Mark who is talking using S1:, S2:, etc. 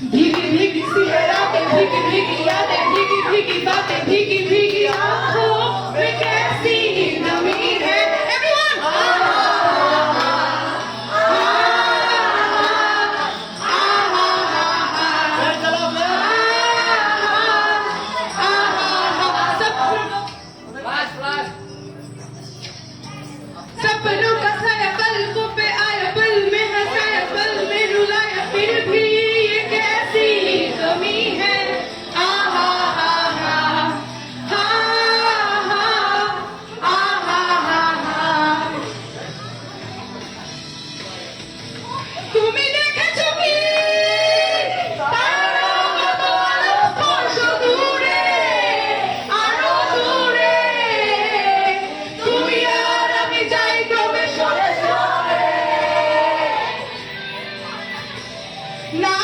S1: भीगी भीगी सी है रातें, भीगी भीगी यादें, भीगी भीगी बातें, भीगी भीगी आंखों में कैसी नमी है। Everyone! सपनों का साया पलकों पे आया, पल में हंसाया, पल में रुलाया, फिर भी ये कैसी कमी है। आहा हा हा हा हा आहा हा हा। তুমি দেখেছো কি তারা কত আলো স্পর্শ দূরে, আরো দূরে, তুমি আর আমি যাই ক্রমে সরে সরে, না